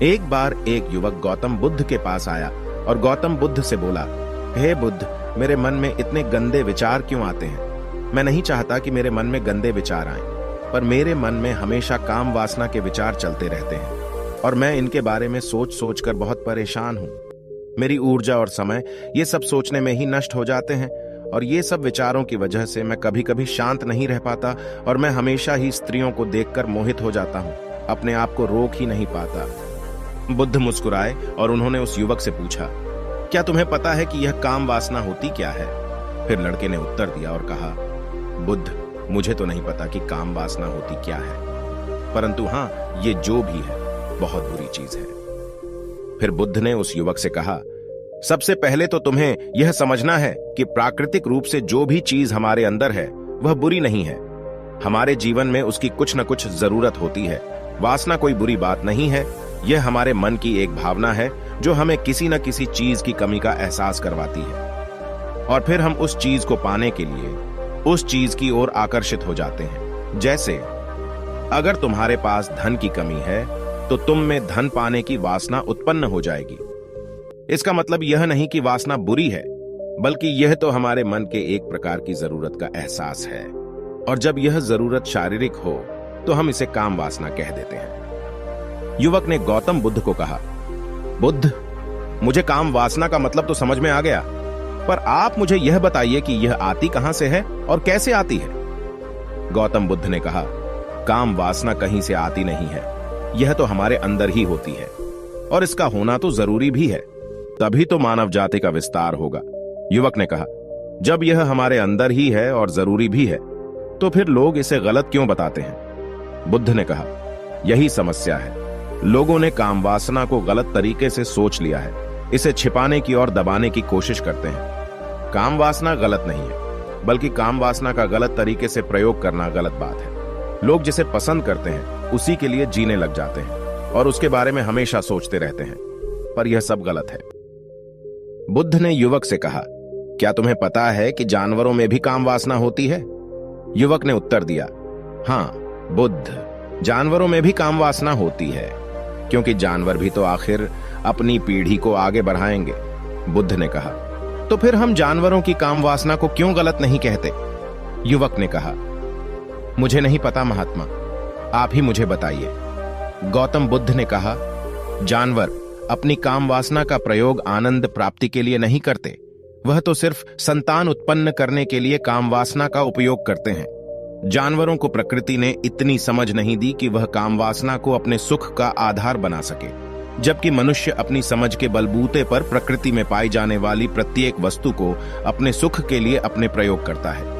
एक बार एक युवक गौतम बुद्ध के पास आया और गौतम बुद्ध से बोला, हे बुद्ध, मेरे मन में इतने गंदे विचार क्यों आते हैं? मैं नहीं चाहता कि मेरे मन में गंदे विचार आएं, पर मेरे मन में हमेशा काम वासना के विचार चलते रहते हैं और मैं इनके बारे में सोच सोच कर बहुत परेशान हूं। मेरी ऊर्जा और समय ये सब सोचने में ही नष्ट हो जाते हैं और ये सब विचारों की वजह से मैं कभी कभी शांत नहीं रह पाता और मैं हमेशा ही स्त्रियों को देखकर मोहित हो जाता हूं, अपने आप को रोक ही नहीं पाता। बुद्ध मुस्कुराए और उन्होंने उस युवक से पूछा, क्या तुम्हें पता है कि यह काम वासना होती क्या है? फिर लड़के ने उत्तर दिया और कहा, बुद्ध, मुझे तो नहीं पता कि काम वासना होती क्या है, परंतु हां, ये जो भी है बहुत बुरी चीज है। फिर बुद्ध ने उस युवक से कहा, सबसे पहले तो तुम्हें यह समझना है कि प्राकृतिक रूप से जो भी चीज हमारे अंदर है वह बुरी नहीं है। हमारे जीवन में उसकी कुछ न कुछ जरूरत होती है। वासना कोई बुरी बात नहीं है, यह हमारे मन की एक भावना है जो हमें किसी न किसी चीज की कमी का एहसास करवाती है और फिर हम उस चीज को पाने के लिए उस चीज की ओर आकर्षित हो जाते हैं। जैसे अगर तुम्हारे पास धन की कमी है तो तुम में धन पाने की वासना उत्पन्न हो जाएगी। इसका मतलब यह नहीं कि वासना बुरी है, बल्कि यह तो हमारे मन के एक प्रकार की जरूरत का एहसास है और जब यह जरूरत शारीरिक हो तो हम इसे काम वासना कह देते हैं। युवक ने गौतम बुद्ध को कहा, बुद्ध, मुझे काम वासना का मतलब तो समझ में आ गया, पर आप मुझे यह बताइए कि यह आती कहां से है और कैसे आती है? गौतम बुद्ध ने कहा, काम वासना कहीं से आती नहीं है, यह तो हमारे अंदर ही होती है और इसका होना तो जरूरी भी है, तभी तो मानव जाति का विस्तार होगा। युवक ने कहा, जब यह हमारे अंदर ही है और जरूरी भी है तो फिर लोग इसे गलत क्यों बताते हैं? बुद्ध ने कहा, यही समस्या है। लोगों ने काम वासना को गलत तरीके से सोच लिया है, इसे छिपाने की और दबाने की कोशिश करते हैं। काम वासना गलत नहीं है, बल्कि काम वासना का गलत तरीके से प्रयोग करना गलत बात है। लोग जिसे पसंद करते हैं उसी के लिए जीने लग जाते हैं और उसके बारे में हमेशा सोचते रहते हैं, पर यह सब गलत है। बुद्ध ने युवक से कहा, क्या तुम्हें पता है कि जानवरों में भी काम वासना होती है? युवक ने उत्तर दिया, हां बुद्ध, जानवरों में भी काम वासना होती है, क्योंकि जानवर भी तो आखिर अपनी पीढ़ी को आगे बढ़ाएंगे। बुद्ध ने कहा, तो फिर हम जानवरों की काम वासना को क्यों गलत नहीं कहते? युवक ने कहा, मुझे नहीं पता महात्मा, आप ही मुझे बताइए। गौतम बुद्ध ने कहा, जानवर अपनी काम वासना का प्रयोग आनंद प्राप्ति के लिए नहीं करते, वह तो सिर्फ संतान उत्पन्न करने के लिए काम वासना का उपयोग करते हैं। जानवरों को प्रकृति ने इतनी समझ नहीं दी कि वह काम वासना को अपने सुख का आधार बना सके, जबकि मनुष्य अपनी समझ के बलबूते पर प्रकृति में पाई जाने वाली प्रत्येक वस्तु को अपने सुख के लिए अपने प्रयोग करता है।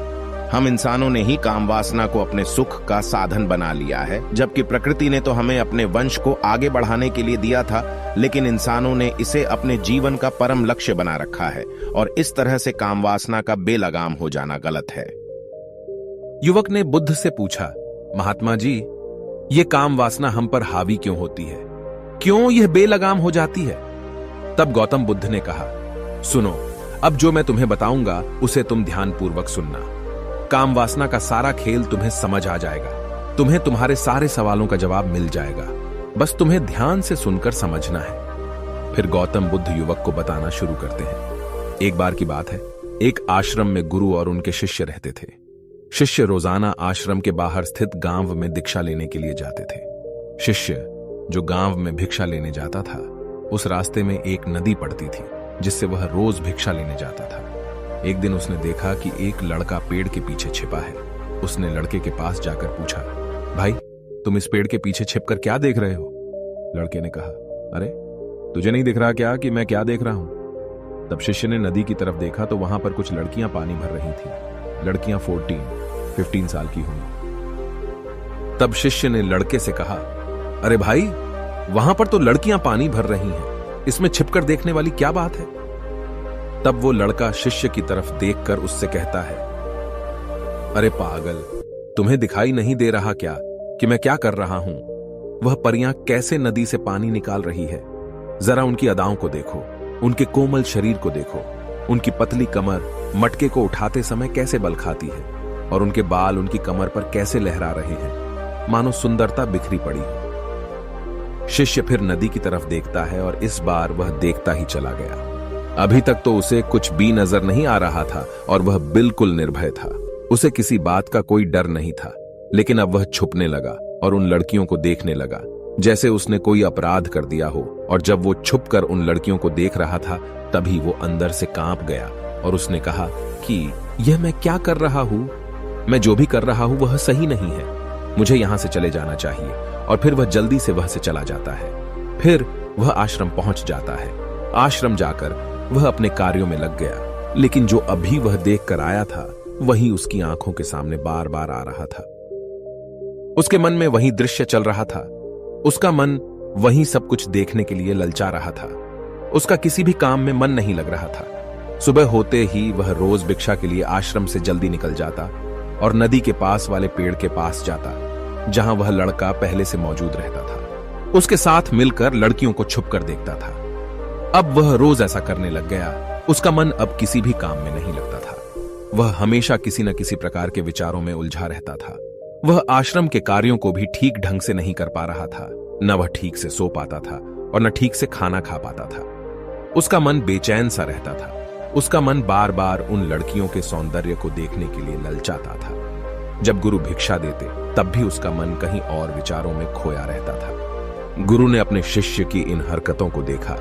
हम इंसानों ने ही काम वासना को अपने सुख का साधन बना लिया है, जबकि प्रकृति ने तो हमें अपने वंश को आगे बढ़ाने के लिए दिया था, लेकिन इंसानों ने इसे अपने जीवन का परम लक्ष्य बना रखा है और इस तरह से काम वासना का बेलगाम हो जाना गलत है। युवक ने बुद्ध से पूछा, महात्मा जी, ये काम वासना हम पर हावी क्यों होती है? क्यों यह बेलगाम हो जाती है? तब गौतम बुद्ध ने कहा, सुनो, अब जो मैं तुम्हें बताऊंगा उसे तुम ध्यानपूर्वक सुनना। काम वासना का सारा खेल तुम्हें समझ आ जाएगा, तुम्हें तुम्हारे सारे सवालों का जवाब मिल जाएगा, बस तुम्हें ध्यान से सुनकर समझना है। फिर गौतम बुद्ध युवक को बताना शुरू करते हैं। एक बार की बात है, एक आश्रम में गुरु और उनके शिष्य रहते थे। शिष्य रोजाना आश्रम के बाहर स्थित गांव में दीक्षा लेने के लिए जाते थे। शिष्य जो गांव में भिक्षा लेने जाता था, उस रास्ते में एक नदी पड़ती थी जिससे वह रोज भिक्षा लेने जाता था। एक दिन उसने देखा कि एक लड़का पेड़ के पीछे छिपा है। उसने लड़के के पास जाकर पूछा, भाई, तुम इस पेड़ के पीछे छिपकर क्या देख रहे हो? लड़के ने कहा, अरे तुझे नहीं दिख रहा क्या कि मैं क्या देख रहा हूं? तब शिष्य ने नदी की तरफ देखा तो वहां पर कुछ लड़कियां पानी भर रही थी। लड़कियां 14-15 साल की होंगी। तब शिष्य ने लड़के से कहा, अरे भाई, वहां पर तो लड़कियां पानी भर रही हैं, इसमें छिपकर देखने वाली क्या बात है? तब वो लड़का शिष्य की तरफ देखकर उससे कहता है, अरे पागल, तुम्हें दिखाई नहीं दे रहा क्या कि मैं क्या कर रहा हूं? वह परियां कैसे नदी से पानी निकाल रही है, जरा उनकी अदाओं को देखो, उनके कोमल शरीर को देखो, उनकी पतली कमर मटके को उठाते समय कैसे बल खाती है और उनके बाल उनकी कमर पर कैसे लहरा रहे हैं, मानो सुंदरता बिखरी पड़ी हो। शिष्य फिर नदी की तरफ देखता है और इस बार वह देखता ही चला गया। अभी तक तो उसे कुछ भी नजर नहीं आ रहा था और वह बिल्कुल निर्भय था। उसे किसी बात का कोई डर नहीं था, लेकिन अब वह छुपने लगा और उन लड़कियों को देखने लगा जैसे उसने कोई अपराध कर दिया हो। और जब वो छुपकर उन लड़कियों को देख रहा था तभी वो अंदर से कांप गया और उसने कहा कि यह मैं क्या कर रहा हूं? मैं जो भी कर रहा हूं वह सही नहीं है। मुझे यहां से चले जाना चाहिए। और फिर वह जल्दी से वह से चला जाता है। फिर वह आश्रम पहुंच जाता है। आश्रम जाकर वह अपने कार्यों में लग गया, लेकिन जो अभी वह देख कर आया था वही उसकी आंखों के सामने बार बार आ रहा था। उसके मन में वही दृश्य चल रहा था। उसका मन वही सब कुछ देखने के लिए ललचा रहा था। उसका किसी भी काम में मन नहीं लग रहा था। सुबह होते ही वह रोज भिक्षा के लिए आश्रम से जल्दी निकल जाता और नदी के पास वाले पेड़ के पास जाता, जहां वह लड़का पहले से मौजूद रहता था। उसके साथ मिलकर लड़कियों को छुपकर देखता था। अब वह रोज ऐसा करने लग गया। उसका मन अब किसी भी काम में नहीं लगता था। वह हमेशा किसी न किसी प्रकार के विचारों में उलझा रहता था। वह आश्रम के कार्यों को भी ठीक ढंग से नहीं कर पा रहा था। न वह ठीक से सो पाता था और न ठीक से खाना खा पाता था। उसका मन बेचैन सा रहता था। उसका मन बार बार उन लड़कियों के सौंदर्य को देखने के लिए ललचाता था। जब गुरु भिक्षा देते तब भी उसका मन कहीं और विचारों में खोया रहता था। गुरु ने अपने शिष्य की इन हरकतों को देखा।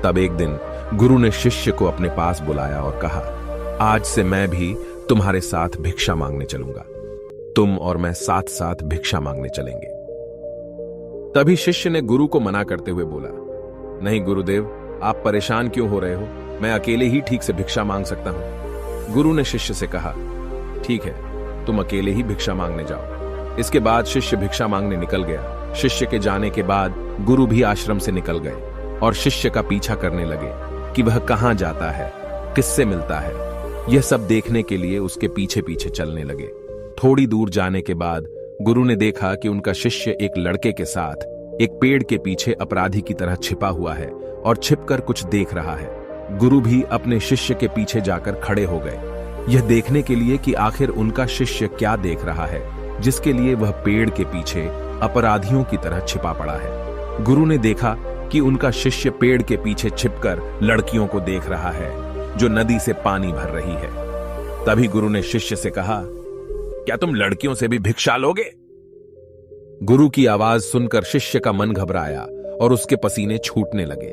तब एक दिन गुरु ने शिष्य को अपने पास बुलाया और कहा, आज से मैं भी तुम्हारे साथ भिक्षा मांगने चलूंगा। तुम और मैं साथ साथ भिक्षा मांगने चलेंगे। तभी शिष्य ने गुरु को मना करते हुए बोला, नहीं गुरुदेव, आप परेशान क्यों हो रहे हो? मैं अकेले ही ठीक से भिक्षा मांग सकता हूं। गुरु ने शिष्य से कहा, ठीक है, तुम अकेले ही भिक्षा मांगने जाओ। इसके बाद शिष्य भिक्षा मांगने निकल गया। शिष्य के जाने के बाद गुरु भी आश्रम से निकल गए और शिष्य का पीछा करने लगे कि वह कहां जाता है, किससे मिलता है। यह सब देखने के लिए उसके पीछे पीछे चलने लगे। थोड़ी दूर जाने के बाद गुरु ने देखा कि उनका शिष्य एक लड़के के साथ एक पेड़ के पीछे अपराधी की तरह छिपा हुआ है और छिपकर कुछ देख रहा है। गुरु भी अपने शिष्य के पीछे जाकर खड़े हो गए, यह देखने के लिए कि आखिर उनका शिष्य क्या देख रहा है जिसके लिए वह पेड़ के पीछे अपराधियों की तरह छिपा पड़ा है। गुरु ने देखा कि उनका शिष्य पेड़ के पीछे छिपकर लड़कियों को देख रहा है जो नदी से पानी भर रही है। तभी गुरु ने शिष्य से कहा, क्या तुम लड़कियों से भी भिक्षा लोगे? गुरु की आवाज सुनकर शिष्य का मन घबराया और उसके पसीने छूटने लगे।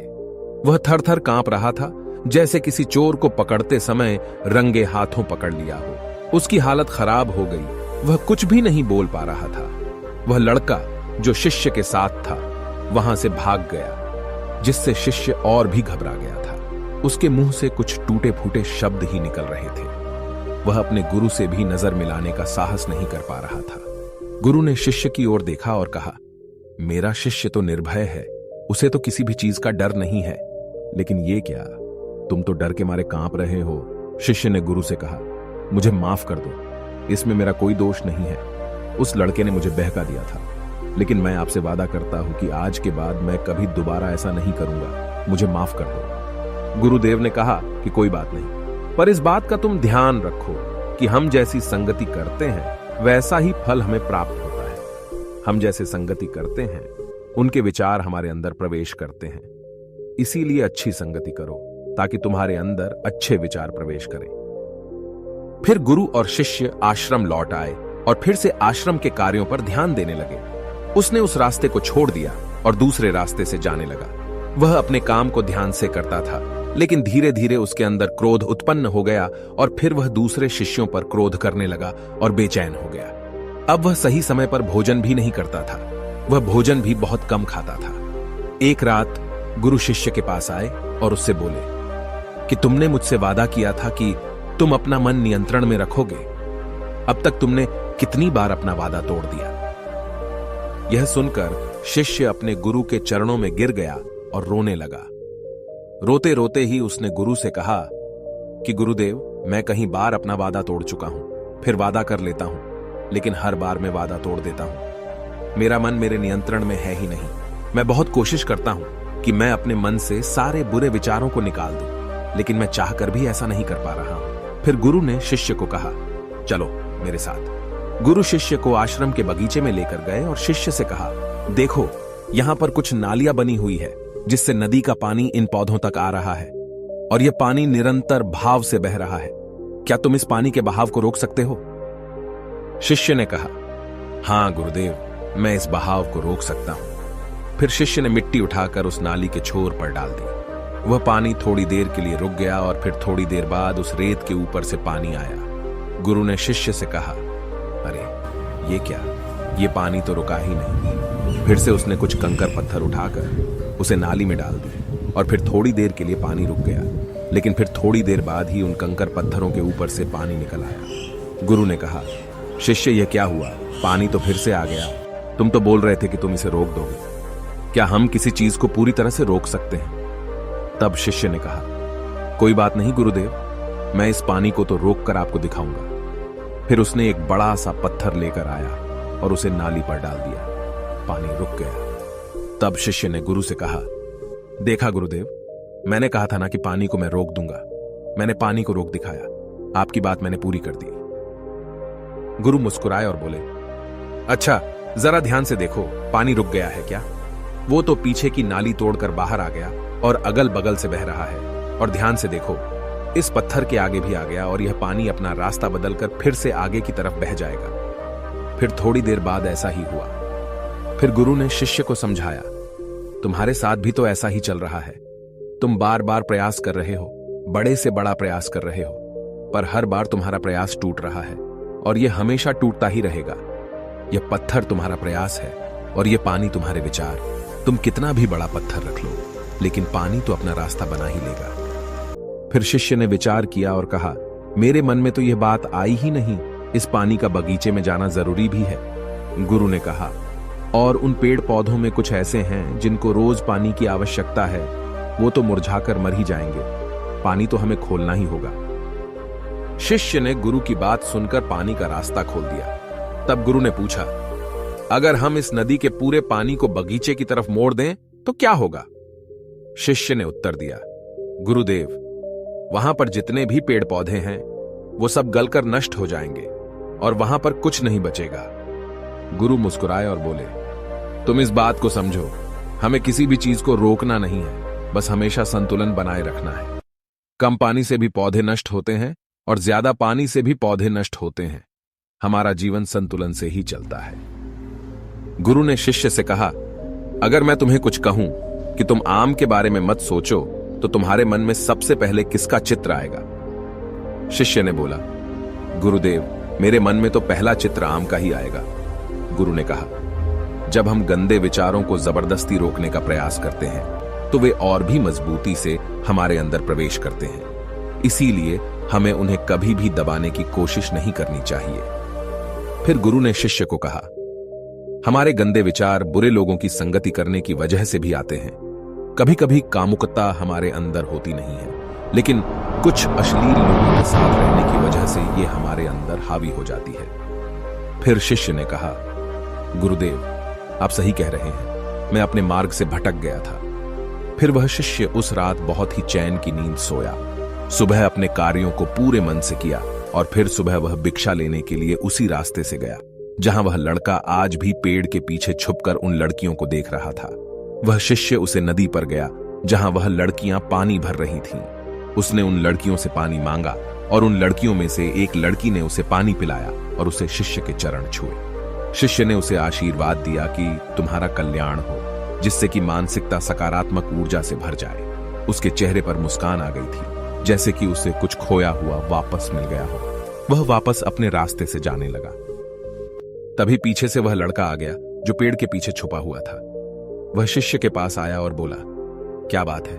वह थर थर कांप रहा था, जैसे किसी चोर को पकड़ते समय रंगे हाथों पकड़ लिया हो। उसकी हालत खराब हो गई। वह कुछ भी नहीं बोल पा रहा था। वह लड़का जो शिष्य के साथ था वहां से भाग गया, जिससे शिष्य और भी घबरा गया था। उसके मुंह से कुछ टूटे फूटे शब्द ही निकल रहे थे। वह अपने गुरु से भी नजर मिलाने का साहस नहीं कर पा रहा था। गुरु ने शिष्य की ओर देखा और कहा, मेरा शिष्य तो निर्भय है, उसे तो किसी भी चीज का डर नहीं है, लेकिन ये क्या, तुम तो डर के मारे कांप रहे हो। शिष्य ने गुरु से कहा, मुझे माफ कर दो, इसमें मेरा कोई दोष नहीं है। उस लड़के ने मुझे बहका दिया था, लेकिन मैं आपसे वादा करता हूं कि आज के बाद मैं कभी दोबारा ऐसा नहीं करूंगा। मुझे माफ कर दो। गुरुदेव ने कहा कि कोई बात नहीं, पर इस बात का तुम ध्यान रखो कि हम जैसी संगति करते हैं वैसा ही फल हमें प्राप्त होता है। हम जैसे संगति करते हैं उनके विचार हमारे अंदर प्रवेश करते हैं। इसीलिए अच्छी संगति करो ताकि तुम्हारे अंदर अच्छे विचार प्रवेश करें। फिर गुरु और शिष्य आश्रम लौट आए और फिर से आश्रम के कार्यों पर ध्यान देने लगे। उसने उस रास्ते को छोड़ दिया और दूसरे रास्ते से जाने लगा। वह अपने काम को ध्यान से करता था, लेकिन धीरे धीरे उसके अंदर क्रोध उत्पन्न हो गया और फिर वह दूसरे शिष्यों पर क्रोध करने लगा और बेचैन हो गया। अब वह सही समय पर भोजन भी नहीं करता था। वह भोजन भी बहुत कम खाता था। एक रात गुरु शिष्य के पास आए और उससे बोले कि तुमने मुझसे वादा किया था कि तुम अपना मन नियंत्रण में रखोगे। अब तक तुमने कितनी बार अपना वादा तोड़ दिया। यह सुनकर शिष्य अपने गुरु के चरणों में गिर गया और रोने लगा। रोते रोते ही उसने गुरु से कहा कि गुरुदेव, मैं कहीं बार अपना वादा तोड़ चुका हूं, फिर वादा कर लेता हूं, लेकिन हर बार मैं वादा तोड़ देता हूं। मेरा मन मेरे नियंत्रण में है ही नहीं। मैं बहुत कोशिश करता हूं कि मैं अपने मन से सारे बुरे विचारों को निकाल दूं, लेकिन मैं चाहकर भी ऐसा नहीं कर पा रहा हूं। फिर गुरु ने शिष्य को कहा, चलो मेरे साथ। गुरु शिष्य को आश्रम के बगीचे में लेकर गए और शिष्य से कहा, देखो यहां पर कुछ नालियां बनी हुई है जिससे नदी का पानी इन पौधों तक आ रहा है और यह पानी निरंतर भाव से बह रहा है। क्या तुम इस पानी के बहाव को रोक सकते हो? शिष्य ने कहा, हां गुरुदेव, मैं इस बहाव को रोक सकता हूं। फिर शिष्य ने मिट्टी उठाकर उस नाली के छोर पर डाल दी। वह पानी थोड़ी देर के लिए रुक गया और फिर थोड़ी देर बाद उस रेत के ऊपर से पानी आया। गुरु ने शिष्य से कहा, अरे ये क्या, ये पानी तो रुका ही नहीं। फिर से उसने कुछ कंकर पत्थर उठाकर उसे नाली में डाल दिए और फिर थोड़ी देर के लिए पानी रुक गया, लेकिन फिर थोड़ी देर बाद ही उन कंकर पत्थरों के ऊपर से पानी निकल आया। गुरु ने कहा, शिष्य यह क्या हुआ? पानी तो फिर से आ गया। तुम तो बोल रहे थे कि तुम इसे रोक दोगे। क्या हम किसी चीज को पूरी तरह से रोक सकते हैं? तब शिष्य ने कहा, कोई बात नहीं गुरुदेव, मैं इस पानी को तो रोक कर आपको दिखाऊंगा। फिर उसने एक बड़ा सा पत्थर लेकर आया और उसे नाली पर डाल दिया। पानी रुक गया। तब शिष्य ने गुरु से कहा, देखा गुरुदेव, मैंने कहा था ना कि पानी को मैं रोक दूंगा। मैंने पानी को रोक दिखाया। आपकी बात मैंने पूरी कर दी। गुरु मुस्कुराए और बोले, अच्छा, जरा ध्यान से देखो, पानी रुक गया है क्या? वो तो पीछे की नाली तोड़कर बाहर आ गया और अगल बगल से बह रहा है। और ध्यान से देखो, इस पत्थर के आगे भी आ गया और यह पानी अपना रास्ता बदलकर फिर से आगे की तरफ बह जाएगा। फिर थोड़ी देर बाद ऐसा ही हुआ। फिर गुरु ने शिष्य को समझाया, तुम्हारे साथ भी तो ऐसा ही चल रहा है। तुम बार बार प्रयास कर रहे हो, बड़े से बड़ा प्रयास कर रहे हो, पर हर बार तुम्हारा प्रयास टूट रहा है और यह हमेशा टूटता ही रहेगा। यह पत्थर तुम्हारा प्रयास है और यह पानी तुम्हारे विचार। तुम कितना भी बड़ा पत्थर रख लो, लेकिन पानी तो अपना रास्ता बना ही लेगा। फिर शिष्य ने विचार किया और कहा, मेरे मन में तो यह बात आई ही नहीं, इस पानी का बगीचे में जाना जरूरी भी है। गुरु ने कहा, और उन पेड़ पौधों में कुछ ऐसे हैं जिनको रोज पानी की आवश्यकता है, वो तो मुरझाकर मर ही जाएंगे। पानी तो हमें खोलना ही होगा। शिष्य ने गुरु की बात सुनकर पानी का रास्ता खोल दिया। तब गुरु ने पूछा, अगर हम इस नदी के पूरे पानी को बगीचे की तरफ मोड़ दें तो क्या होगा? शिष्य ने उत्तर दिया, गुरुदेव, वहां पर जितने भी पेड़ पौधे हैं वो सब गलकर नष्ट हो जाएंगे और वहां पर कुछ नहीं बचेगा। गुरु मुस्कुराए और बोले, तुम इस बात को समझो, हमें किसी भी चीज को रोकना नहीं है, बस हमेशा संतुलन बनाए रखना है। कम पानी से भी पौधे नष्ट होते हैं और ज्यादा पानी से भी पौधे नष्ट होते हैं। हमारा जीवन संतुलन से ही चलता है। गुरु ने शिष्य से कहा, अगर मैं तुम्हें कुछ कहूं कि तुम आम के बारे में मत सोचो, तो तुम्हारे मन में सबसे पहले किसका चित्र आएगा? शिष्य ने बोला, गुरुदेव, मेरे मन में तो पहला चित्र आम का ही आएगा। गुरु ने कहा, जब हम गंदे विचारों को जबरदस्ती रोकने का प्रयास करते हैं तो वे और भी मजबूती से हमारे अंदर प्रवेश करते हैं। इसीलिए हमें उन्हें कभी भी दबाने की कोशिश नहीं करनी चाहिए। फिर गुरु ने शिष्य को कहा, हमारे गंदे विचार बुरे लोगों की संगति करने की वजह से भी आते हैं। कभी कभी कामुकता हमारे अंदर होती नहीं है, लेकिन कुछ अश्लील लोगों के साथ रहने की वजह से ये हमारे अंदर हावी हो जाती है। फिर शिष्य ने कहा, गुरुदेव, आप सही कह रहे हैं, मैं अपने मार्ग से भटक गया था। फिर वह शिष्य उस रात बहुत ही चैन की नींद सोया। सुबह अपने कार्यों को पूरे मन से किया और फिर सुबह वह भिक्षा लेने के लिए उसी रास्ते से गया जहां वह लड़का आज भी पेड़ के पीछे छुपकर उन लड़कियों को देख रहा था। वह शिष्य उसे नदी पर गया जहां वह लड़कियां पानी भर रही थीं। उसने उन लड़कियों से पानी मांगा और उन लड़कियों में से एक लड़की ने उसे पानी पिलाया और उसे शिष्य के चरण छुए। शिष्य ने उसे आशीर्वाद दिया कि तुम्हारा कल्याण हो, जिससे कि मानसिकता सकारात्मक ऊर्जा से भर जाए। उसके चेहरे पर मुस्कान आ गई थी, जैसे कि उसे कुछ खोया हुआ वापस मिल गया हो। वह वापस अपने रास्ते से जाने लगा। तभी पीछे से वह लड़का आ गया जो पेड़ के पीछे छुपा हुआ था। वह शिष्य के पास आया और बोला, क्या बात है,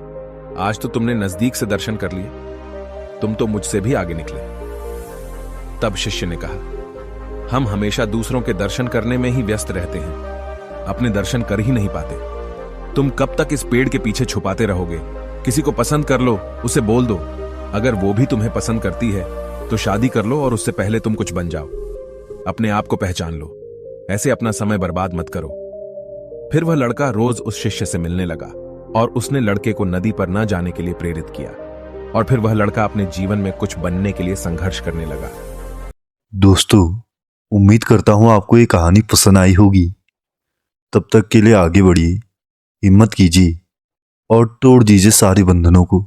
आज तो तुमने नजदीक से दर्शन कर लिए, तुम तो मुझसे भी आगे निकले। तब शिष्य ने कहा, हम हमेशा दूसरों के दर्शन करने में ही व्यस्त रहते हैं, अपने दर्शन कर ही नहीं पाते। तुम कब तक इस पेड़ के पीछे छुपाते रहोगे? किसी को पसंद कर लो, उसे बोल दो। अगर वो भी तुम्हें पसंद करती है तो शादी कर लो और उससे पहले तुम कुछ बन जाओ। अपने आप को पहचान लो, ऐसे अपना समय बर्बाद मत करो। फिर वह लड़का रोज उस शिष्य से मिलने लगा और उसने लड़के को नदी पर न जाने के लिए प्रेरित किया। और फिर वह लड़का अपने जीवन में कुछ बनने के लिए संघर्ष करने लगा। दोस्तों, उम्मीद करता हूं आपको ये कहानी पसंद आई होगी। तब तक के लिए आगे बढ़िए, हिम्मत कीजिए और तोड़ दीजिए सारे बंधनों को।